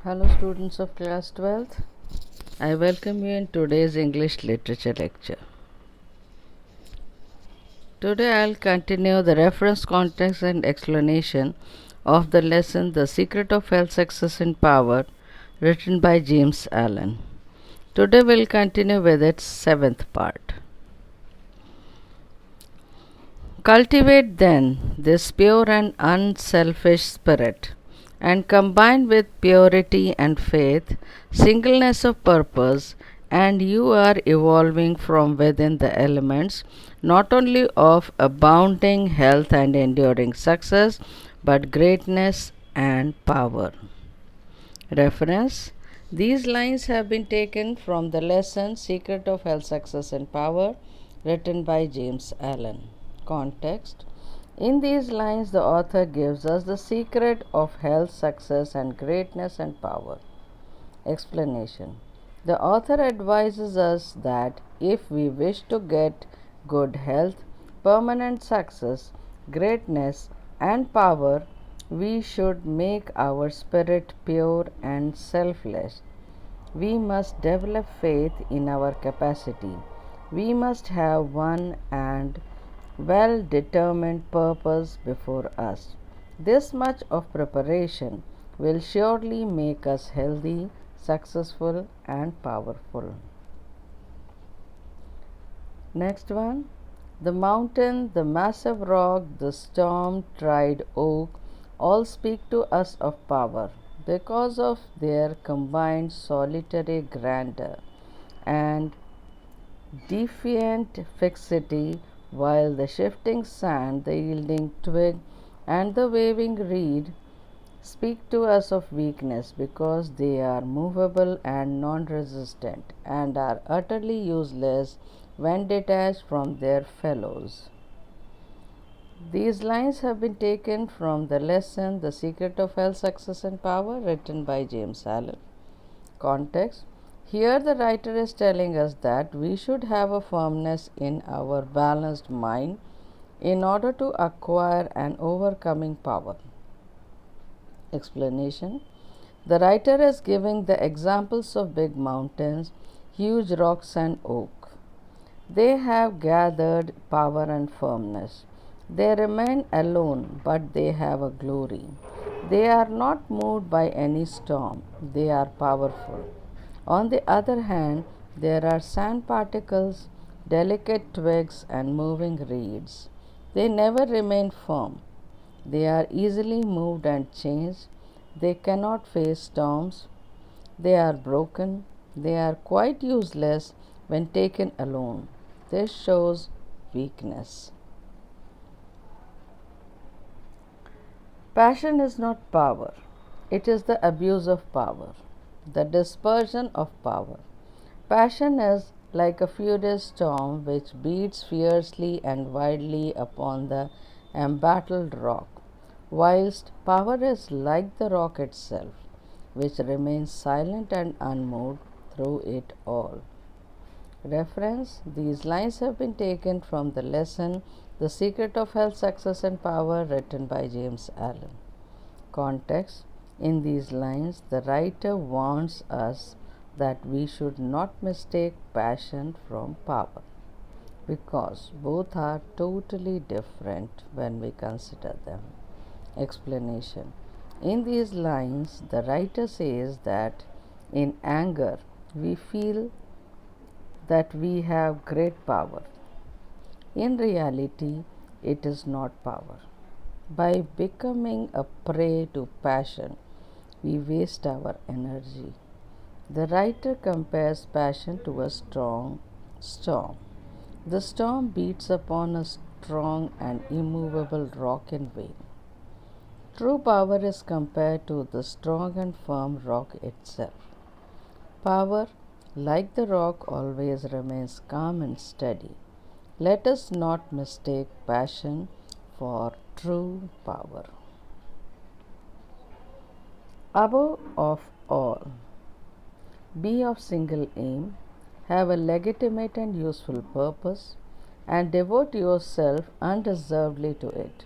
Hello students of class 12th. I welcome you in today's English literature lecture. Today I'll continue the reference, context and explanation of the lesson The Secret of Health, Success and Power, written by James Allen. Today we'll continue with its 7th part. Cultivate then this pure and unselfish spirit, and combined with purity and faith, singleness of purpose, and you are evolving from within the elements not only of abounding health and enduring success, but greatness and power. Reference: these lines have been taken from the lesson Secret of Health, Success and Power, written by James Allen. Context: in these lines, the author gives us the secret of health, success, and greatness and power. Explanation: the author advises us that if we wish to get good health, permanent success, greatness, and power, we should make our spirit pure and selfless. We must develop faith in our capacity. We must have one and well determined purpose before us. This much of preparation will surely make us healthy, successful, and powerful. Next one: the mountain, the massive rock, the storm tried oak all speak to us of power because of their combined solitary grandeur and defiant fixity, while the shifting sand, the yielding twig, and the waving reed speak to us of weakness because they are movable and non resistant and are utterly useless when detached from their fellows. These lines have been taken from the lesson The Secret of Health, Success and Power, written by James Allen. Context: here the writer is telling us that we should have a firmness in our balanced mind in order to acquire an overcoming power. Explanation: the writer is giving the examples of big mountains, huge rocks, and oak. They have gathered power and firmness. They remain alone, but they have a glory. They are not moved by any storm. They are powerful. On the other hand, there are sand particles, delicate twigs, and moving reeds. They never remain firm. They are easily moved and changed. They cannot face storms. They are broken. They are quite useless when taken alone. This shows weakness. Passion is not power. It is the abuse of power, the dispersion of power. Passion is like a furious storm which beats fiercely and wildly upon the embattled rock, whilst power is like the rock itself, which remains silent and unmoved through it all. Reference: these lines have been taken from the lesson The Secret of Health, Success and Power, written by James Allen. Context: in these lines, the writer warns us that we should not mistake passion from power, because both are totally different when we consider them. Explanation: in these lines, the writer says that in anger we feel that we have great power. In reality, it is not power. By becoming a prey to passion, we waste our energy. The writer compares passion to a strong storm. The storm beats upon a strong and immovable rock in vain. True power is compared to the strong and firm rock itself. Power, like the rock, always remains calm and steady. Let us not mistake passion for true power. Above of all, be of single aim, have a legitimate and useful purpose, and devote yourself unreservedly to it.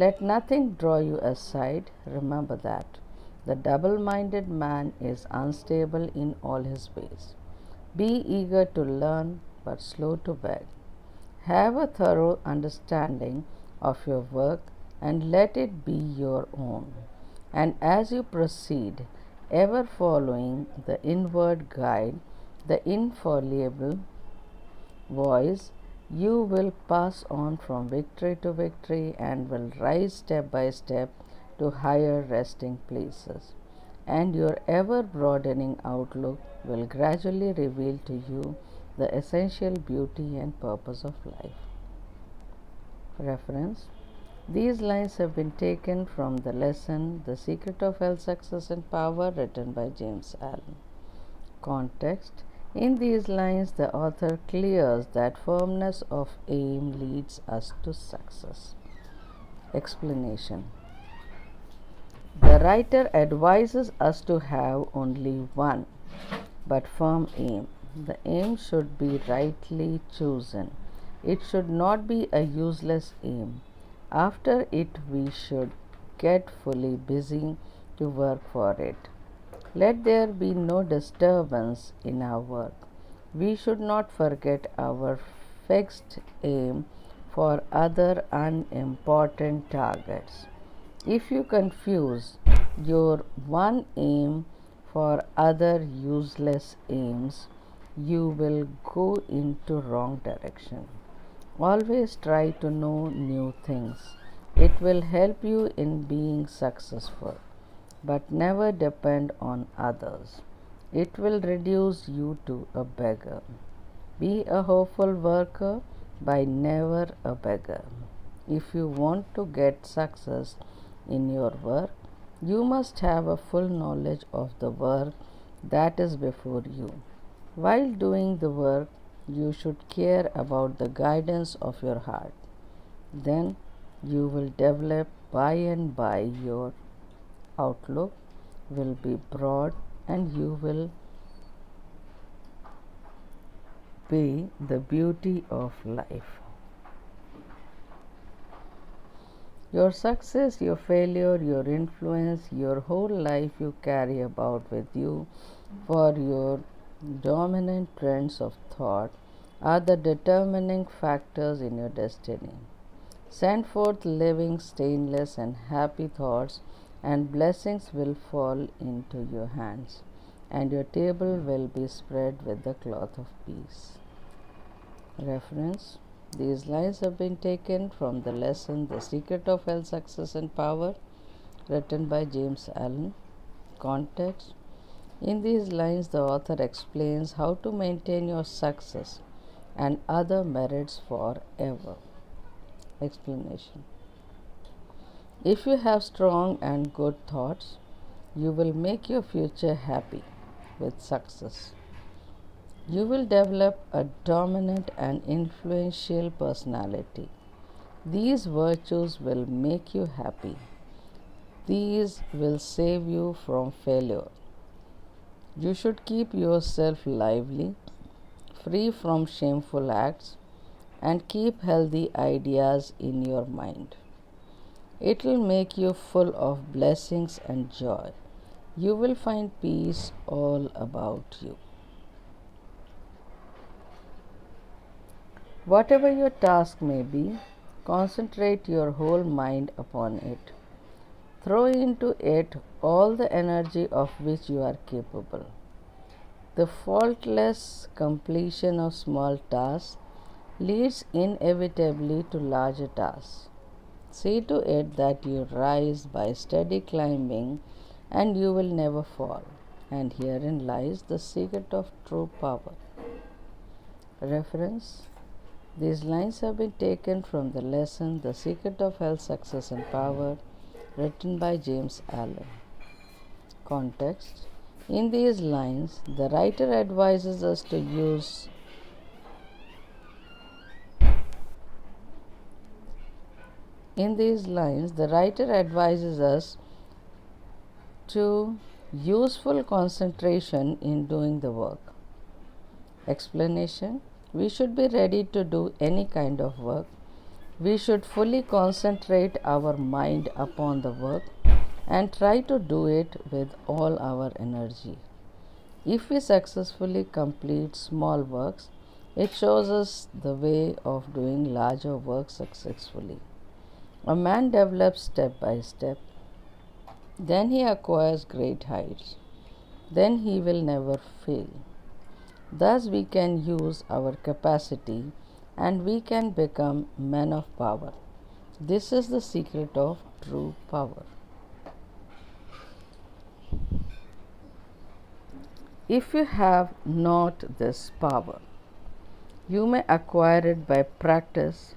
Let nothing draw you aside, remember that. The double minded man is unstable in all his ways. Be eager to learn, but slow to beg. Have a thorough understanding of your work and let it be your own. And as you proceed, ever following the inward guide, the infallible voice, you will pass on from victory to victory and will rise step by step to higher resting places. And your ever broadening outlook will gradually reveal to you the essential beauty and purpose of life. Reference: these lines have been taken from the lesson The Secret of Health, Success and Power, written by James Allen. Context: in these lines, the author clears that firmness of aim leads us to success. Explanation: the writer advises us to have only one but firm aim. The aim should be rightly chosen. It should not be a useless aim. After it, we should get fully busy to work for it. Let there be no disturbance in our work. We should not forget our fixed aim for other unimportant targets. If you confuse your one aim for other useless aims, you will go into wrong direction. Always try to know new things. It will help you in being successful, but never depend on others. It will reduce you to a beggar. Be a hopeful worker, but never a beggar. If you want to get success in your work, you must have a full knowledge of the work that is before you. While doing the work, you should care about the guidance of your heart. Then you will develop by and by. Your outlook will be broad and you will be the beauty of life. Your success, your failure, your influence, your whole life you carry about with you, for your dominant trends of thought are the determining factors in your destiny. Send forth living, stainless, and happy thoughts, and blessings will fall into your hands, and your table will be spread with the cloth of peace. Reference: these lines have been taken from the lesson The Secret of Health, Success and Power, written by James Allen. Context: in these lines, the author explains how to maintain your success and other merits forever. Explanation: if you have strong and good thoughts, you will make your future happy with success. You will develop a dominant and influential personality. These virtues will make you happy. These will save you from failure. You should keep yourself lively, free from shameful acts, and keep healthy ideas in your mind. It will make you full of blessings and joy. You will find peace all about you. Whatever your task may be, concentrate your whole mind upon it. Throw into it all the energy of which you are capable. The faultless completion of small tasks leads inevitably to larger tasks. See to it that you rise by steady climbing, and you will never fall. And herein lies the secret of true power. Reference: these lines have been taken from the lesson The Secret of Health, Success and Power, written by James Allen. Context: in these lines, the writer advises us to use useful concentration in doing the work. Explanation: we should be ready to do any kind of work. We should fully concentrate our mind upon the work. and try to do it with all our energy. If we successfully complete small works, it shows us the way of doing larger work successfully. A man develops step by step, then he acquires great heights, then he will never fail. Thus, we can use our capacity and we can become men of power. This is the secret of true power. If you have not this power, you may acquire it by practice,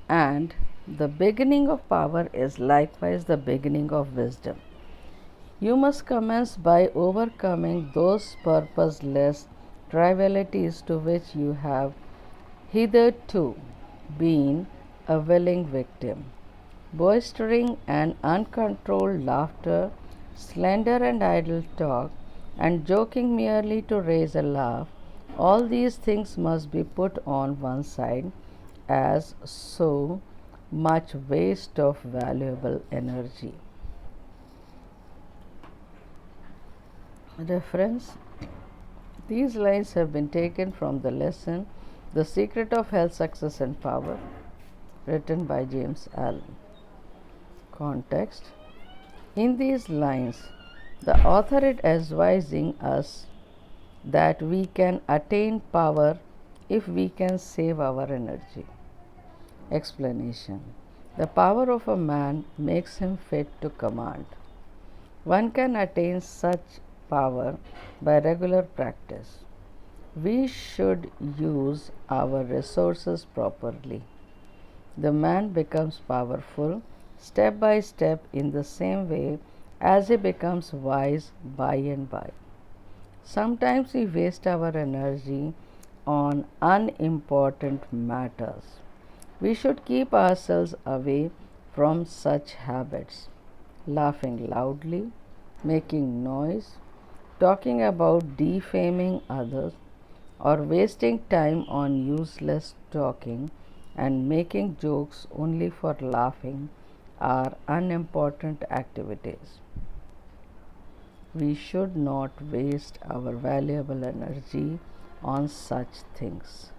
and the beginning of power is likewise the beginning of wisdom. You must commence by overcoming those purposeless trivialities to which you have hitherto been a willing victim. Boistering and uncontrolled laughter, slender and idle talk, and joking merely to raise a laugh, all these things must be put on one side as so much waste of valuable energy. Reference: these lines have been taken from the lesson The Secret of Health, Success and Power, written by James Allen. Context: in these lines, the author is advising us that we can attain power if we can save our energy. Explanation: the power of a man makes him fit to command. One can attain such power by regular practice. We should use our resources properly. The man becomes powerful step by step in the same way as he becomes wise by and by. Sometimes we waste our energy on unimportant matters. We should keep ourselves away from such habits. Laughing loudly, making noise, talking about defaming others, or wasting time on useless talking and making jokes only for laughing are unimportant activities. We should not waste our valuable energy on such things.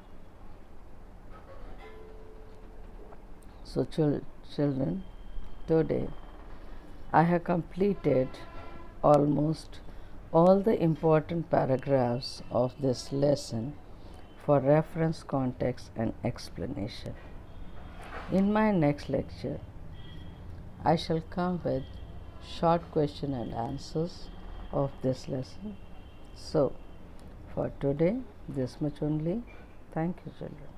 So, children, today I have completed almost all the important paragraphs of this lesson for reference, context, and explanation. In my next lecture, I shall come with short question and answers of this lesson. So, for today, this much only. Thank you, children.